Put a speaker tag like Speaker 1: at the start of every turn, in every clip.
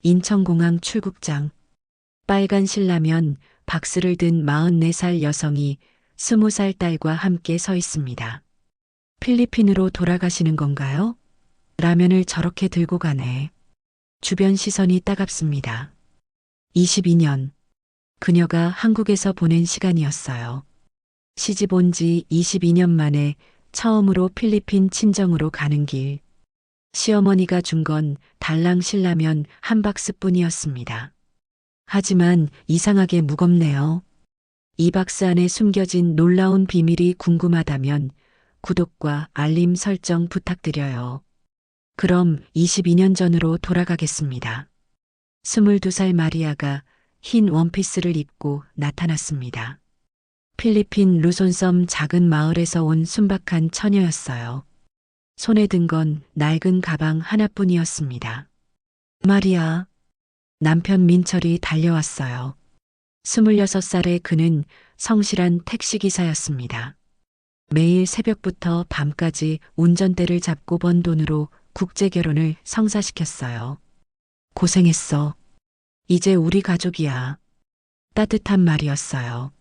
Speaker 1: 인천공항 출국장. 빨간 신라면 박스를 든 44살 여성이 20살 딸과 함께 서 있습니다. 필리핀으로 돌아가시는 건가요? 라면을 저렇게 들고 가네. 주변 시선이 따갑습니다. 22년. 그녀가 한국에서 보낸 시간이었어요. 시집 온 지 22년 만에 처음으로 필리핀 친정으로 가는 길. 시어머니가 준 건 달랑 신라면 한 박스뿐이었습니다. 하지만 이상하게 무겁네요. 이 박스 안에 숨겨진 놀라운 비밀이 궁금하다면 구독과 알림 설정 부탁드려요. 그럼 22년 전으로 돌아가겠습니다. 22살 마리아가 흰 원피스를 입고 나타났습니다. 필리핀 루손섬 작은 마을에서 온 순박한 처녀였어요. 손에 든 건 낡은 가방 하나뿐이었습니다. 마리아, 남편 민철이 달려왔어요. 26살의 그는 성실한 택시기사였습니다. 매일 새벽부터 밤까지 운전대를 잡고 번 돈으로 국제결혼을 성사시켰어요. 고생했어. 이제 우리 가족이야. 따뜻한 말이었어요.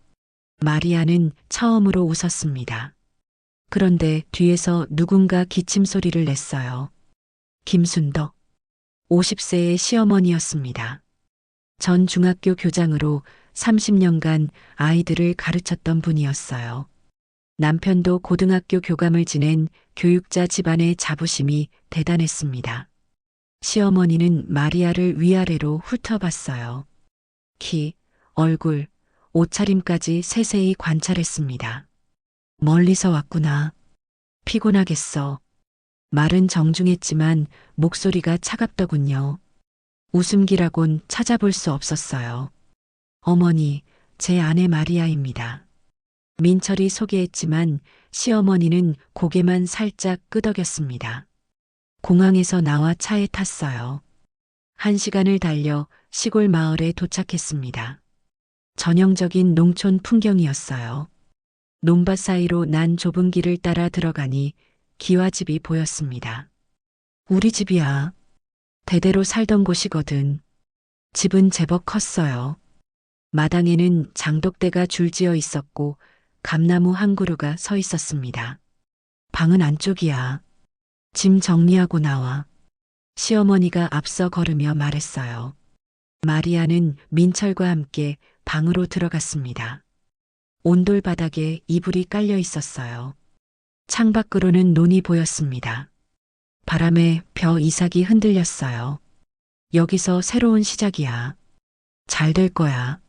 Speaker 1: 마리아는 처음으로 웃었습니다. 그런데 뒤에서 누군가 기침 소리를 냈어요. 김순덕, 50세의 시어머니였습니다. 전 중학교 교장으로 30년간 아이들을 가르쳤던 분이었어요. 남편도 고등학교 교감을 지낸 교육자 집안의 자부심이 대단했습니다. 시어머니는 마리아를 위아래로 훑어봤어요. 키, 얼굴, 옷차림까지 세세히 관찰했습니다. 멀리서 왔구나. 피곤하겠어. 말은 정중했지만 목소리가 차갑더군요. 웃음기라곤 찾아볼 수 없었어요. 어머니, 제 아내 마리아입니다. 민철이 소개했지만 시어머니는 고개만 살짝 끄덕였습니다. 공항에서 나와 차에 탔어요. 1시간을 달려 시골 마을에 도착했습니다. 전형적인 농촌 풍경이었어요. 논밭 사이로 난 좁은 길을 따라 들어가니 기와집이 보였습니다. 우리 집이야. 대대로 살던 곳이거든. 집은 제법 컸어요. 마당에는 장독대가 줄지어 있었고 감나무 한 그루가 서 있었습니다. 방은 안쪽이야. 짐 정리하고 나와. 시어머니가 앞서 걸으며 말했어요. 마리아는 민철과 함께 방으로 들어갔습니다. 온돌 바닥에 이불이 깔려 있었어요. 창밖으로는 논이 보였습니다. 바람에 벼 이삭이 흔들렸어요. 여기서 새로운 시작이야. 잘 될 거야.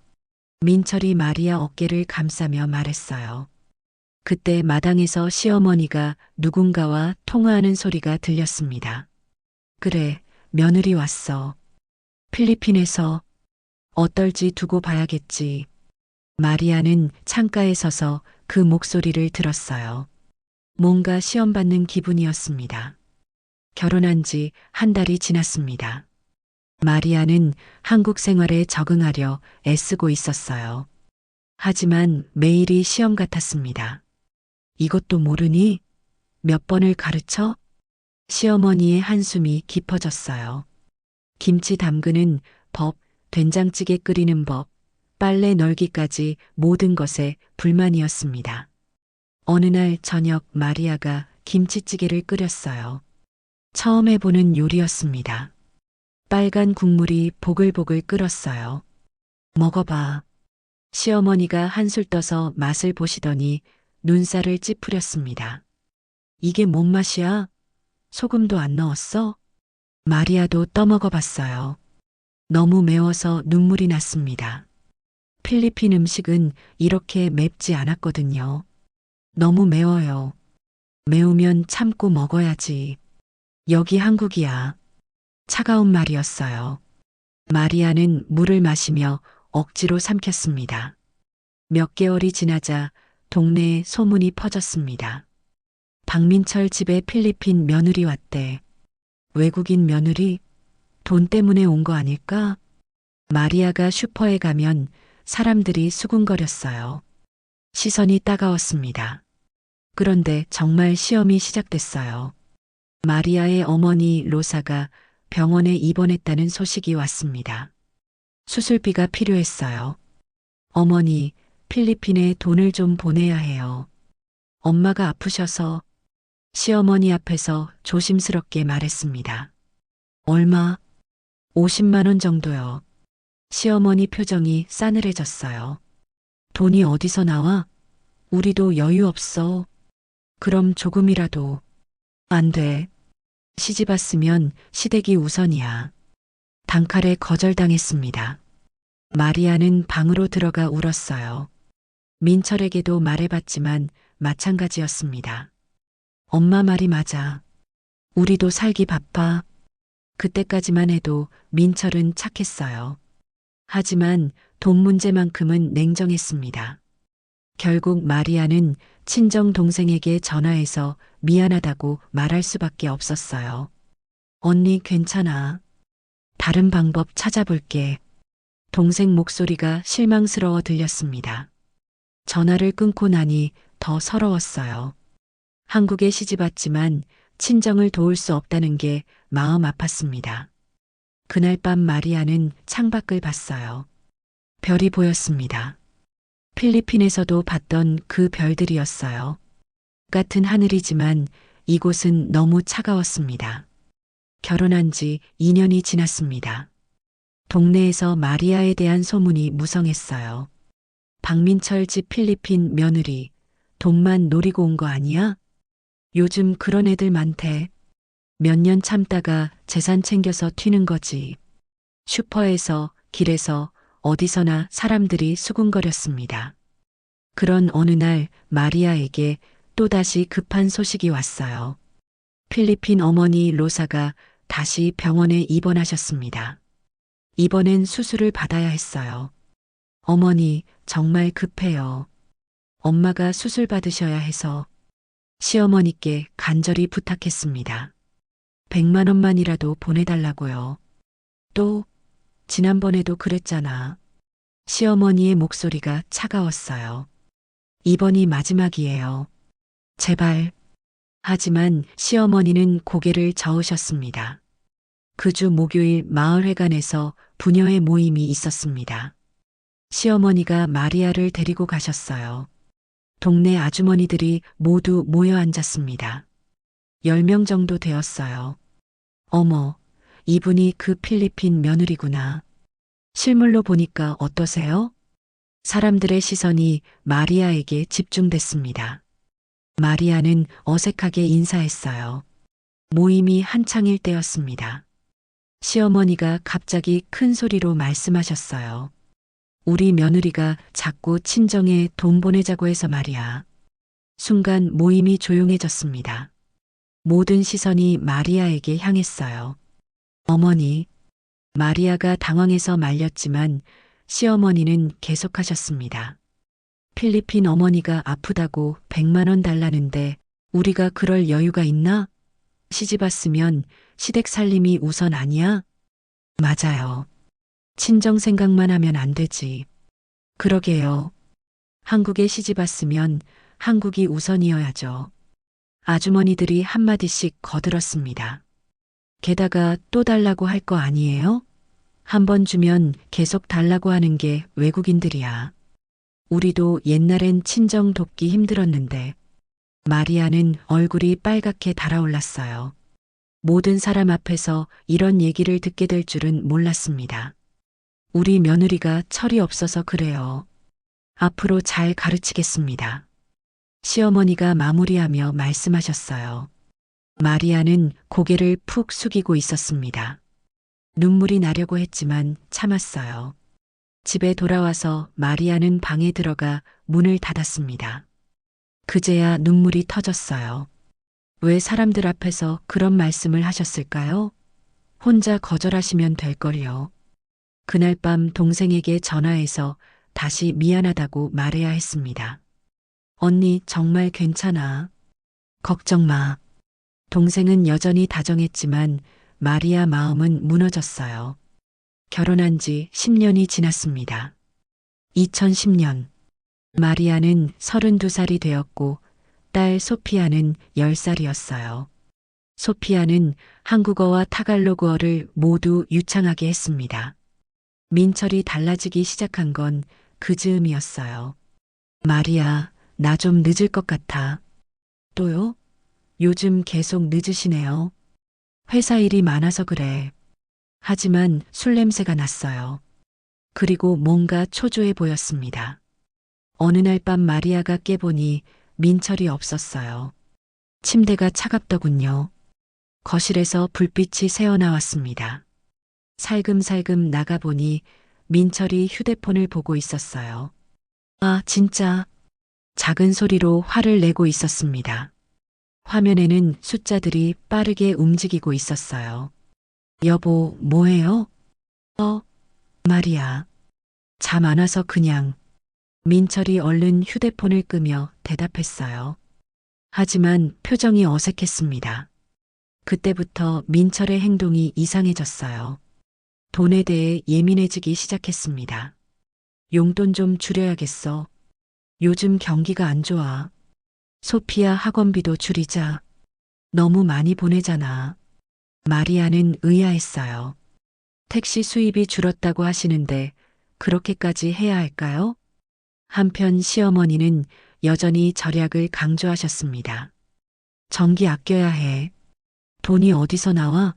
Speaker 1: 민철이 마리아 어깨를 감싸며 말했어요. 그때 마당에서 시어머니가 누군가와 통화하는 소리가 들렸습니다. 그래, 며느리 왔어. 필리핀에서. 어떨지 두고 봐야겠지. 마리아는 창가에 서서 그 목소리를 들었어요. 뭔가 시험받는 기분이었습니다. 결혼한 지 한 달이 지났습니다. 마리아는 한국 생활에 적응하려 애쓰고 있었어요. 하지만 매일이 시험 같았습니다. 이것도 모르니? 몇 번을 가르쳐? 시어머니의 한숨이 깊어졌어요. 김치 담그는 법, 된장찌개 끓이는 법, 빨래 널기까지 모든 것에 불만이었습니다. 어느 날 저녁 마리아가 김치찌개를 끓였어요. 처음 해보는 요리였습니다. 빨간 국물이 보글보글 끓었어요. 먹어봐. 시어머니가 한술 떠서 맛을 보시더니 눈살을 찌푸렸습니다. 이게 뭔 맛이야? 소금도 안 넣었어? 마리아도 떠먹어봤어요. 너무 매워서 눈물이 났습니다. 필리핀 음식은 이렇게 맵지 않았거든요. 너무 매워요. 매우면 참고 먹어야지. 여기 한국이야. 차가운 말이었어요. 마리아는 물을 마시며 억지로 삼켰습니다. 몇 개월이 지나자 동네에 소문이 퍼졌습니다. 박민철 집에 필리핀 며느리 왔대. 외국인 며느리? 돈 때문에 온 거 아닐까? 마리아가 슈퍼에 가면 사람들이 수군거렸어요. 시선이 따가웠습니다. 그런데 정말 시험이 시작됐어요. 마리아의 어머니 로사가 병원에 입원했다는 소식이 왔습니다. 수술비가 필요했어요. 어머니, 필리핀에 돈을 좀 보내야 해요. 엄마가 아프셔서 시어머니 앞에서 조심스럽게 말했습니다. 얼마? 50만 원 정도요. 시어머니 표정이 싸늘해졌어요. 돈이 어디서 나와? 우리도 여유 없어. 그럼 조금이라도. 안 돼. 시집 왔으면 시댁이 우선이야. 단칼에 거절당했습니다. 마리아는 방으로 들어가 울었어요. 민철에게도 말해봤지만 마찬가지였습니다. 엄마 말이 맞아. 우리도 살기 바빠. 그때까지만 해도 민철은 착했어요. 하지만 돈 문제만큼은 냉정했습니다. 결국 마리아는 친정 동생에게 전화해서 미안하다고 말할 수밖에 없었어요. 언니 괜찮아. 다른 방법 찾아볼게. 동생 목소리가 실망스러워 들렸습니다. 전화를 끊고 나니 더 서러웠어요. 한국에 시집 왔지만 친정을 도울 수 없다는 게 마음 아팠습니다. 그날 밤 마리아는 창밖을 봤어요. 별이 보였습니다. 필리핀에서도 봤던 그 별들이었어요. 같은 하늘이지만 이곳은 너무 차가웠습니다. 결혼한 지 2년이 지났습니다. 동네에서 마리아에 대한 소문이 무성했어요. 박민철 집 필리핀 며느리, 돈만 노리고 온 거 아니야? 요즘 그런 애들 많대. 몇 년 참다가 재산 챙겨서 튀는 거지. 슈퍼에서, 길에서, 어디서나 사람들이 수군거렸습니다. 그런 어느 날 마리아에게 또다시 급한 소식이 왔어요. 필리핀 어머니 로사가 다시 병원에 입원하셨습니다. 이번엔 수술을 받아야 했어요. 어머니, 정말 급해요. 엄마가 수술 받으셔야 해서 시어머니께 간절히 부탁했습니다. 100만 원만이라도 보내달라고요. 또, 지난번에도 그랬잖아. 시어머니의 목소리가 차가웠어요. 이번이 마지막이에요. 제발. 하지만 시어머니는 고개를 저으셨습니다. 그 주 목요일 마을회관에서 부녀의 모임이 있었습니다. 시어머니가 마리아를 데리고 가셨어요. 동네 아주머니들이 모두 모여 앉았습니다. 10명 정도 되었어요. 어머, 이분이 그 필리핀 며느리구나. 실물로 보니까 어떠세요? 사람들의 시선이 마리아에게 집중됐습니다. 마리아는 어색하게 인사했어요. 모임이 한창일 때였습니다. 시어머니가 갑자기 큰 소리로 말씀하셨어요. 우리 며느리가 자꾸 친정에 돈 보내자고 해서 말이야. 순간 모임이 조용해졌습니다. 모든 시선이 마리아에게 향했어요. 어머니, 마리아가 당황해서 말렸지만 시어머니는 계속하셨습니다. 필리핀 어머니가 아프다고 100만 원 달라는데 우리가 그럴 여유가 있나? 시집 왔으면 시댁 살림이 우선 아니야? 맞아요. 친정 생각만 하면 안 되지. 그러게요. 한국에 시집 왔으면 한국이 우선이어야죠. 아주머니들이 한마디씩 거들었습니다. 게다가 또 달라고 할 거 아니에요? 한 번 주면 계속 달라고 하는 게 외국인들이야. 우리도 옛날엔 친정 돕기 힘들었는데. 마리아는 얼굴이 빨갛게 달아올랐어요. 모든 사람 앞에서 이런 얘기를 듣게 될 줄은 몰랐습니다. 우리 며느리가 철이 없어서 그래요. 앞으로 잘 가르치겠습니다. 시어머니가 마무리하며 말씀하셨어요. 마리아는 고개를 푹 숙이고 있었습니다. 눈물이 나려고 했지만 참았어요. 집에 돌아와서 마리아는 방에 들어가 문을 닫았습니다. 그제야 눈물이 터졌어요. 왜 사람들 앞에서 그런 말씀을 하셨을까요? 혼자 거절하시면 될걸요. 그날 밤 동생에게 전화해서 다시 미안하다고 말해야 했습니다. 언니 정말 괜찮아. 걱정 마. 동생은 여전히 다정했지만 마리아 마음은 무너졌어요. 결혼한 지 10년이 지났습니다. 2010년 마리아는 32살이 되었고 딸 소피아는 10살이었어요. 소피아는 한국어와 타갈로그어를 모두 유창하게 했습니다. 민철이 달라지기 시작한 건 그 즈음이었어요. 마리아, 나 좀 늦을 것 같아. 또요? 요즘 계속 늦으시네요. 회사 일이 많아서 그래. 하지만 술 냄새가 났어요. 그리고 뭔가 초조해 보였습니다. 어느 날 밤 마리아가 깨보니 민철이 없었어요. 침대가 차갑더군요. 거실에서 불빛이 새어나왔습니다. 살금살금 나가보니 민철이 휴대폰을 보고 있었어요. 아, 진짜. 작은 소리로 화를 내고 있었습니다. 화면에는 숫자들이 빠르게 움직이고 있었어요. 여보, 뭐해요? 마리아. 잠 안 와서 그냥. 민철이 얼른 휴대폰을 끄며 대답했어요. 하지만 표정이 어색했습니다. 그때부터 민철의 행동이 이상해졌어요. 돈에 대해 예민해지기 시작했습니다. 용돈 좀 줄여야겠어. 요즘 경기가 안 좋아. 소피아 학원비도 줄이자. 너무 많이 보내잖아. 마리아는 의아했어요. 택시 수입이 줄었다고 하시는데 그렇게까지 해야 할까요? 한편 시어머니는 여전히 절약을 강조하셨습니다. 전기 아껴야 해. 돈이 어디서 나와?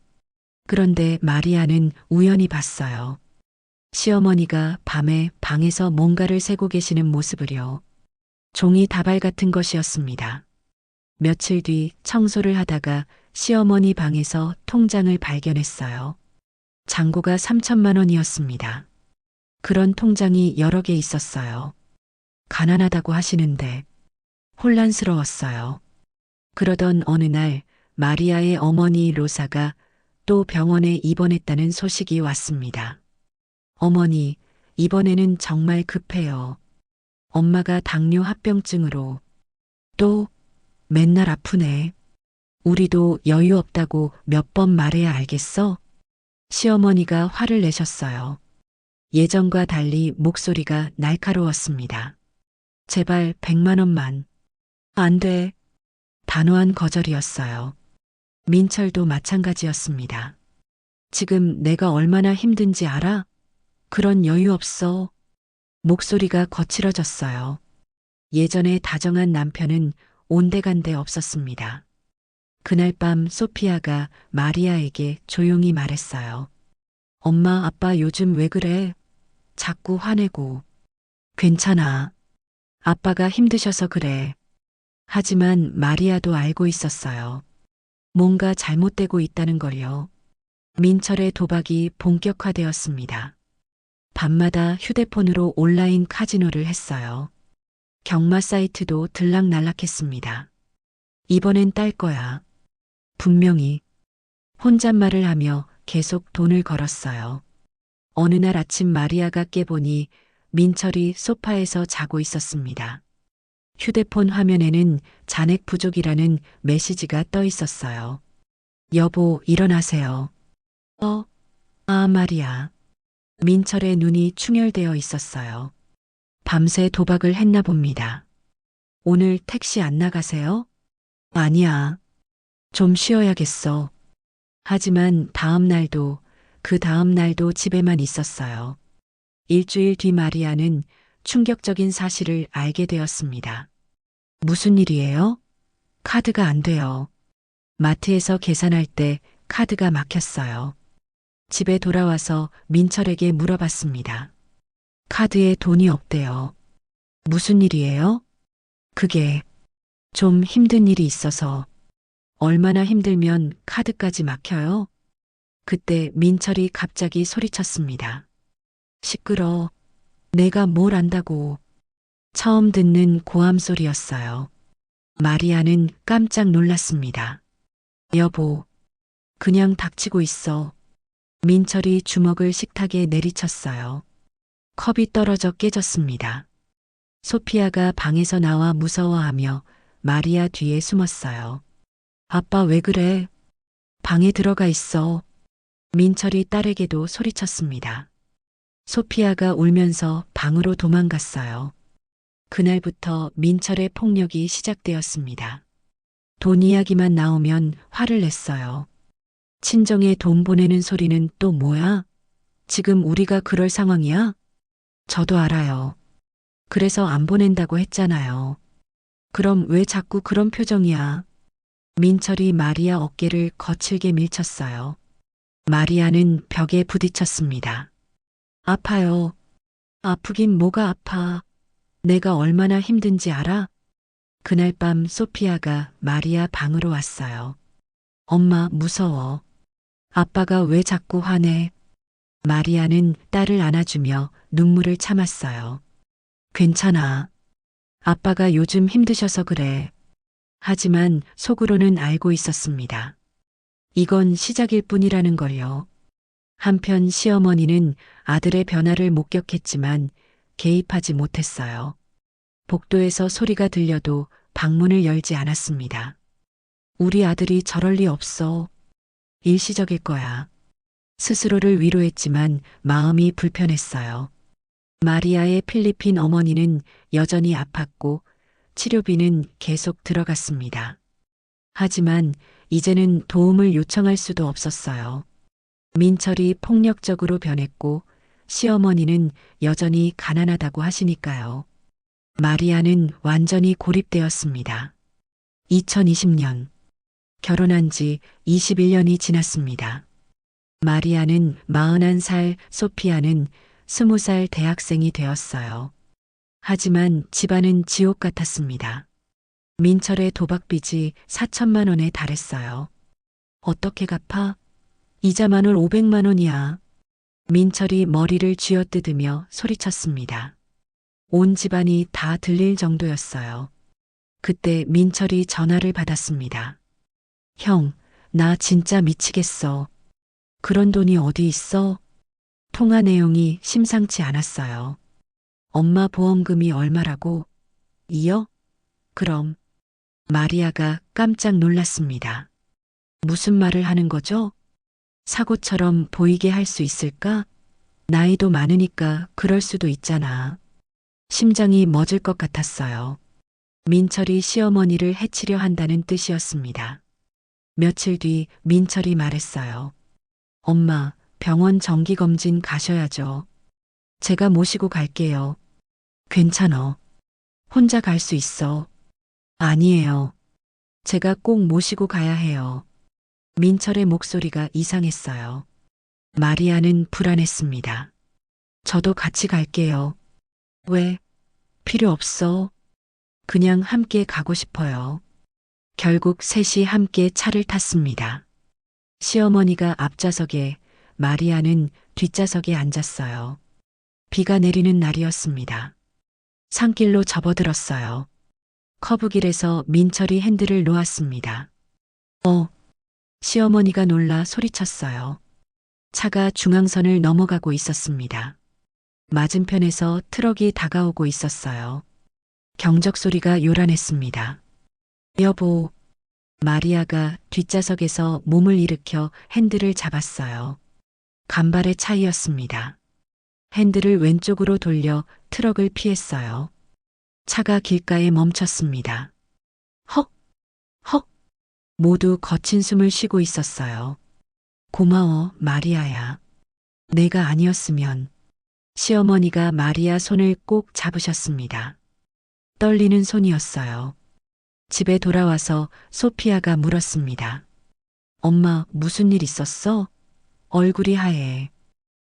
Speaker 1: 그런데 마리아는 우연히 봤어요. 시어머니가 밤에 방에서 뭔가를 세고 계시는 모습을요. 종이 다발 같은 것이었습니다. 며칠 뒤 청소를 하다가 시어머니 방에서 통장을 발견했어요. 잔고가 3천만 원이었습니다. 그런 통장이 여러 개 있었어요. 가난하다고 하시는데 혼란스러웠어요. 그러던 어느 날 마리아의 어머니 로사가 또 병원에 입원했다는 소식이 왔습니다. 어머니, 이번에는 정말 급해요. 엄마가 당뇨 합병증으로 또 맨날 아프네. 우리도 여유 없다고 몇 번 말해야 알겠어? 시어머니가 화를 내셨어요. 예전과 달리 목소리가 날카로웠습니다. 제발 100만 원만. 안 돼. 단호한 거절이었어요. 민철도 마찬가지였습니다. 지금 내가 얼마나 힘든지 알아? 그런 여유 없어. 목소리가 거칠어졌어요. 예전에 다정한 남편은 온데간데 없었습니다. 그날 밤 소피아가 마리아에게 조용히 말했어요. 엄마, 아빠 요즘 왜 그래? 자꾸 화내고. 괜찮아. 아빠가 힘드셔서 그래. 하지만 마리아도 알고 있었어요. 뭔가 잘못되고 있다는 걸요. 민철의 도박이 본격화되었습니다. 밤마다 휴대폰으로 온라인 카지노를 했어요. 경마 사이트도 들락날락했습니다. 이번엔 딸 거야. 분명히. 혼잣말을 하며 계속 돈을 걸었어요. 어느 날 아침 마리아가 깨보니 민철이 소파에서 자고 있었습니다. 휴대폰 화면에는 잔액 부족이라는 메시지가 떠 있었어요. 여보, 일어나세요. 마리아. 민철의 눈이 충혈되어 있었어요. 밤새 도박을 했나 봅니다. 오늘 택시 안 나가세요? 아니야. 좀 쉬어야겠어. 하지만 그 다음 날도 집에만 있었어요. 일주일 뒤 마리아는 충격적인 사실을 알게 되었습니다. 무슨 일이에요? 카드가 안 돼요. 마트에서 계산할 때 카드가 막혔어요. 집에 돌아와서 민철에게 물어봤습니다. 카드에 돈이 없대요. 무슨 일이에요? 그게 좀 힘든 일이 있어서. 얼마나 힘들면 카드까지 막혀요? 그때 민철이 갑자기 소리쳤습니다. 시끄러. 내가 뭘 안다고. 처음 듣는 고함 소리였어요. 마리아는 깜짝 놀랐습니다. 여보, 그냥 닥치고 있어. 민철이 주먹을 식탁에 내리쳤어요. 컵이 떨어져 깨졌습니다. 소피아가 방에서 나와 무서워하며 마리아 뒤에 숨었어요. 아빠 왜 그래? 방에 들어가 있어. 민철이 딸에게도 소리쳤습니다. 소피아가 울면서 방으로 도망갔어요. 그날부터 민철의 폭력이 시작되었습니다. 돈 이야기만 나오면 화를 냈어요. 친정에 돈 보내는 소리는 또 뭐야? 지금 우리가 그럴 상황이야? 저도 알아요. 그래서 안 보낸다고 했잖아요. 그럼 왜 자꾸 그런 표정이야? 민철이 마리아 어깨를 거칠게 밀쳤어요. 마리아는 벽에 부딪혔습니다. 아파요. 아프긴 뭐가 아파. 내가 얼마나 힘든지 알아? 그날 밤 소피아가 마리아 방으로 왔어요. 엄마 무서워. 아빠가 왜 자꾸 화내? 마리아는 딸을 안아주며 눈물을 참았어요. 괜찮아. 아빠가 요즘 힘드셔서 그래. 하지만 속으로는 알고 있었습니다. 이건 시작일 뿐이라는 걸요. 한편 시어머니는 아들의 변화를 목격했지만 개입하지 못했어요. 복도에서 소리가 들려도 방문을 열지 않았습니다. 우리 아들이 저럴 리 없어. 일시적일 거야. 스스로를 위로했지만 마음이 불편했어요. 마리아의 필리핀 어머니는 여전히 아팠고 치료비는 계속 들어갔습니다. 하지만 이제는 도움을 요청할 수도 없었어요. 민철이 폭력적으로 변했고 시어머니는 여전히 가난하다고 하시니까요. 마리아는 완전히 고립되었습니다. 2020년 결혼한 지 21년이 지났습니다. 마리아는 41살, 소피아는 20살 대학생이 되었어요. 하지만 집안은 지옥 같았습니다. 민철의 도박빚이 4천만 원에 달했어요. 어떻게 갚아? 이자만 올 500만 원이야. 민철이 머리를 쥐어뜯으며 소리쳤습니다. 온 집안이 다 들릴 정도였어요. 그때 민철이 전화를 받았습니다. 형, 나 진짜 미치겠어. 그런 돈이 어디 있어? 통화 내용이 심상치 않았어요. 엄마 보험금이 얼마라고? 2억? 그럼. 마리아가 깜짝 놀랐습니다. 무슨 말을 하는 거죠? 사고처럼 보이게 할 수 있을까? 나이도 많으니까 그럴 수도 있잖아. 심장이 멎을 것 같았어요. 민철이 시어머니를 해치려 한다는 뜻이었습니다. 며칠 뒤 민철이 말했어요. 엄마, 병원 정기검진 가셔야죠. 제가 모시고 갈게요. 괜찮어. 혼자 갈 수 있어. 아니에요. 제가 꼭 모시고 가야 해요. 민철의 목소리가 이상했어요. 마리아는 불안했습니다. 저도 같이 갈게요. 왜? 필요 없어. 그냥 함께 가고 싶어요. 결국 셋이 함께 차를 탔습니다. 시어머니가 앞좌석에, 마리아는 뒷좌석에 앉았어요. 비가 내리는 날이었습니다. 산길로 접어들었어요. 커브길에서 민철이 핸들을 놓았습니다. 시어머니가 놀라 소리쳤어요. 차가 중앙선을 넘어가고 있었습니다. 맞은편에서 트럭이 다가오고 있었어요. 경적 소리가 요란했습니다. 여보, 마리아가 뒷좌석에서 몸을 일으켜 핸들을 잡았어요. 간발의 차이였습니다. 핸들을 왼쪽으로 돌려 트럭을 피했어요. 차가 길가에 멈췄습니다. 헉! 헉! 모두 거친 숨을 쉬고 있었어요. 고마워, 마리아야. 내가 아니었으면. 시어머니가 마리아 손을 꼭 잡으셨습니다. 떨리는 손이었어요. 집에 돌아와서 소피아가 물었습니다. 엄마, 무슨 일 있었어? 얼굴이 하얘.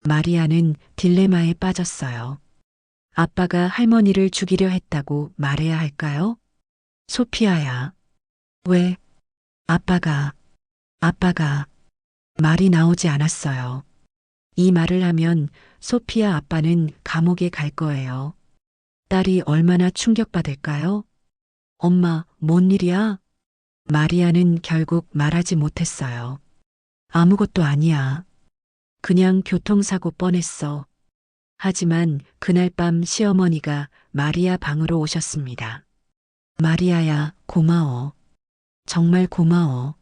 Speaker 1: 마리아는 딜레마에 빠졌어요. 아빠가 할머니를 죽이려 했다고 말해야 할까요? 소피아야. 왜? 아빠가 말이 나오지 않았어요. 이 말을 하면 소피아 아빠는 감옥에 갈 거예요. 딸이 얼마나 충격받을까요? 엄마, 뭔 일이야? 마리아는 결국 말하지 못했어요. 아무것도 아니야. 그냥 교통사고 뻔했어. 하지만 그날 밤 시어머니가 마리아 방으로 오셨습니다. 마리아야, 고마워. 정말 고마워.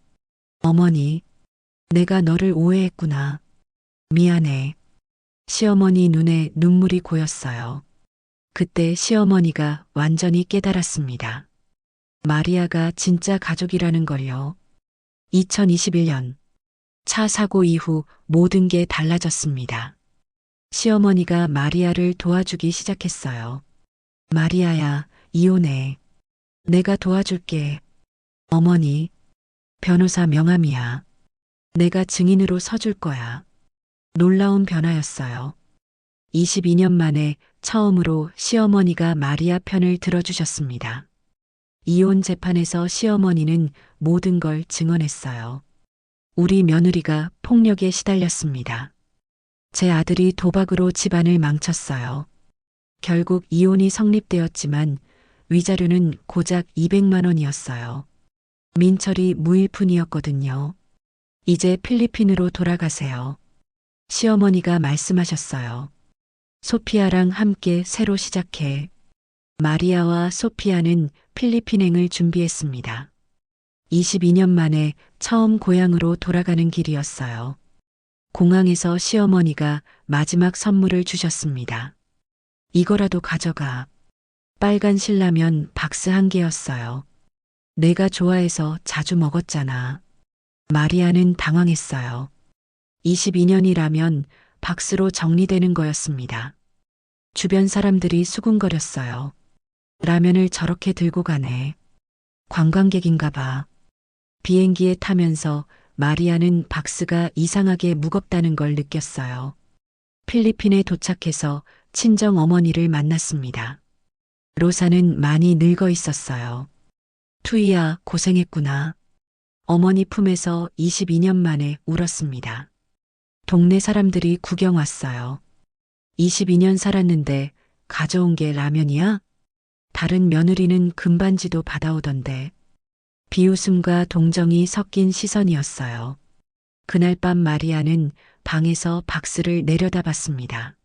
Speaker 1: 어머니, 내가 너를 오해했구나. 미안해. 시어머니 눈에 눈물이 고였어요. 그때 시어머니가 완전히 깨달았습니다. 마리아가 진짜 가족이라는 걸요. 2021년 차 사고 이후 모든 게 달라졌습니다. 시어머니가 마리아를 도와주기 시작했어요. 마리아야, 이혼해. 내가 도와줄게. 어머니, 변호사 명함이야. 내가 증인으로 서줄 거야. 놀라운 변화였어요. 22년 만에 처음으로 시어머니가 마리아 편을 들어주셨습니다. 이혼 재판에서 시어머니는 모든 걸 증언했어요. 우리 며느리가 폭력에 시달렸습니다. 제 아들이 도박으로 집안을 망쳤어요. 결국 이혼이 성립되었지만 위자료는 고작 200만 원이었어요. 민철이 무일푼이었거든요. 이제 필리핀으로 돌아가세요. 시어머니가 말씀하셨어요. 소피아랑 함께 새로 시작해. 마리아와 소피아는 필리핀행을 준비했습니다. 22년 만에 처음 고향으로 돌아가는 길이었어요. 공항에서 시어머니가 마지막 선물을 주셨습니다. 이거라도 가져가. 빨간 신라면 박스 한 개였어요. 내가 좋아해서 자주 먹었잖아. 마리아는 당황했어요. 22년이라면 박스로 정리되는 거였습니다. 주변 사람들이 수군거렸어요. 라면을 저렇게 들고 가네. 관광객인가 봐. 비행기에 타면서 마리아는 박스가 이상하게 무겁다는 걸 느꼈어요. 필리핀에 도착해서 친정 어머니를 만났습니다. 로사는 많이 늙어 있었어요. 투이야, 고생했구나. 어머니 품에서 22년 만에 울었습니다. 동네 사람들이 구경 왔어요. 22년 살았는데 가져온 게 라면이야? 다른 며느리는 금반지도 받아오던데. 비웃음과 동정이 섞인 시선이었어요. 그날 밤 마리아는 방에서 박스를 내려다봤습니다.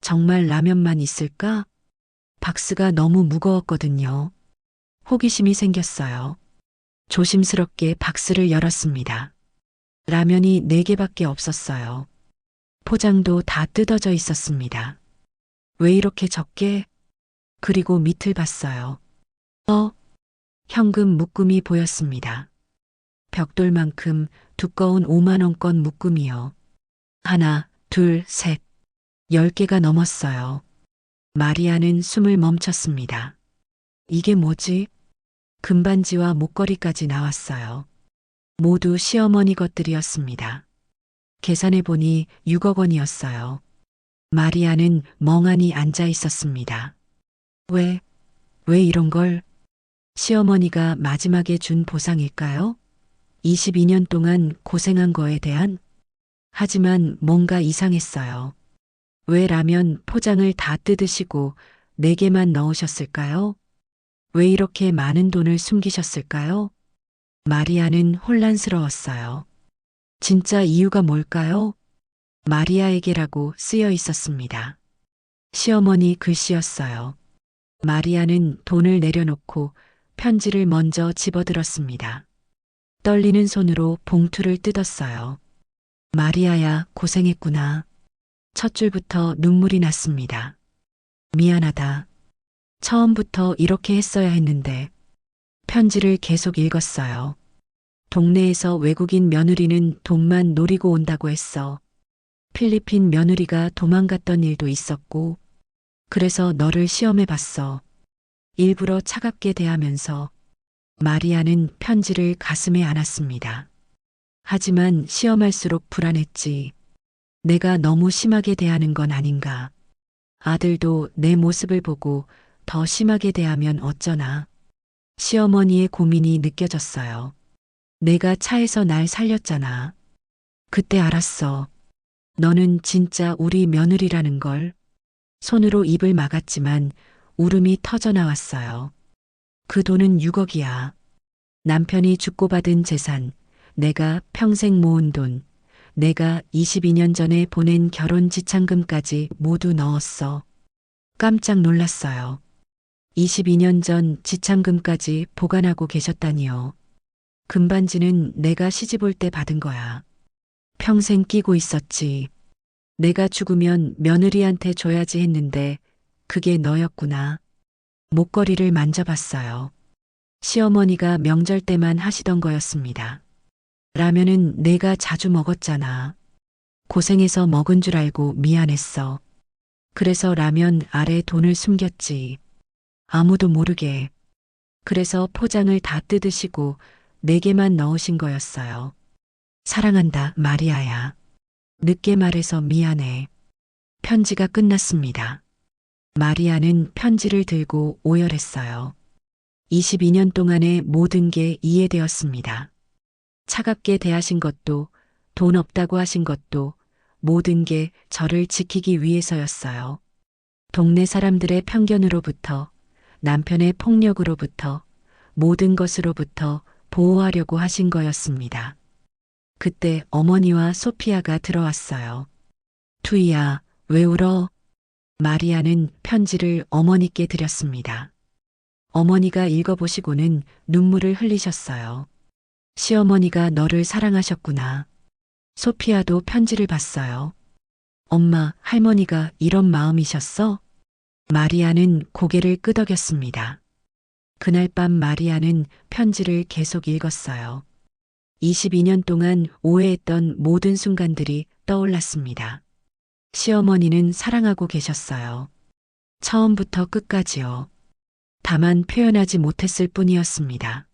Speaker 1: 정말 라면만 있을까? 박스가 너무 무거웠거든요. 호기심이 생겼어요. 조심스럽게 박스를 열었습니다. 라면이 4개밖에 없었어요. 포장도 다 뜯어져 있었습니다. 왜 이렇게 적게? 그리고 밑을 봤어요. 현금 묶음이 보였습니다. 벽돌만큼 두꺼운 5만 원권 묶음이요. 하나, 둘, 셋. 10개가 넘었어요. 마리아는 숨을 멈췄습니다. 이게 뭐지? 금반지와 목걸이까지 나왔어요. 모두 시어머니 것들이었습니다. 계산해보니 6억 원이었어요. 마리아는 멍하니 앉아 있었습니다. 왜 이런 걸? 시어머니가 마지막에 준 보상일까요? 22년 동안 고생한 거에 대한? 하지만 뭔가 이상했어요. 왜 라면 포장을 다 뜯으시고 4개만 넣으셨을까요? 왜 이렇게 많은 돈을 숨기셨을까요? 마리아는 혼란스러웠어요. 진짜 이유가 뭘까요? 마리아에게라고 쓰여 있었습니다. 시어머니 글씨였어요. 마리아는 돈을 내려놓고 편지를 먼저 집어들었습니다. 떨리는 손으로 봉투를 뜯었어요. 마리아야, 고생했구나. 첫 줄부터 눈물이 났습니다. 미안하다. 처음부터 이렇게 했어야 했는데. 편지를 계속 읽었어요. 동네에서 외국인 며느리는 돈만 노리고 온다고 했어. 필리핀 며느리가 도망갔던 일도 있었고, 그래서 너를 시험해 봤어. 일부러 차갑게 대하면서 마리아는 편지를 가슴에 안았습니다. 하지만 시험할수록 불안했지. 내가 너무 심하게 대하는 건 아닌가. 아들도 내 모습을 보고 더 심하게 대하면 어쩌나. 시어머니의 고민이 느껴졌어요. 내가 차에서 날 살렸잖아. 그때 알았어. 너는 진짜 우리 며느리라는 걸. 손으로 입을 막았지만 울음이 터져 나왔어요. 그 돈은 6억이야. 남편이 죽고 받은 재산, 내가 평생 모은 돈, 내가 22년 전에 보낸 결혼 지참금까지 모두 넣었어. 깜짝 놀랐어요. 22년 전 지참금까지 보관하고 계셨다니요. 금반지는 내가 시집 올 때 받은 거야. 평생 끼고 있었지. 내가 죽으면 며느리한테 줘야지 했는데 그게 너였구나. 목걸이를 만져봤어요. 시어머니가 명절 때만 하시던 거였습니다. 라면은 내가 자주 먹었잖아. 고생해서 먹은 줄 알고 미안했어. 그래서 라면 아래 돈을 숨겼지. 아무도 모르게. 그래서 포장을 다 뜯으시고 내게만 넣으신 거였어요. 사랑한다, 마리아야. 늦게 말해서 미안해. 편지가 끝났습니다. 마리아는 편지를 들고 오열했어요. 22년 동안의 모든 게 이해되었습니다. 차갑게 대하신 것도, 돈 없다고 하신 것도, 모든 게 저를 지키기 위해서였어요. 동네 사람들의 편견으로부터, 남편의 폭력으로부터, 모든 것으로부터 보호하려고 하신 거였습니다. 그때 어머니와 소피아가 들어왔어요. 투이야, 왜 울어? 마리아는 편지를 어머니께 드렸습니다. 어머니가 읽어보시고는 눈물을 흘리셨어요. 시어머니가 너를 사랑하셨구나. 소피아도 편지를 봤어요. 엄마, 할머니가 이런 마음이셨어? 마리아는 고개를 끄덕였습니다. 그날 밤 마리아는 편지를 계속 읽었어요. 22년 동안 오해했던 모든 순간들이 떠올랐습니다. 시어머니는 사랑하고 계셨어요. 처음부터 끝까지요. 다만 표현하지 못했을 뿐이었습니다.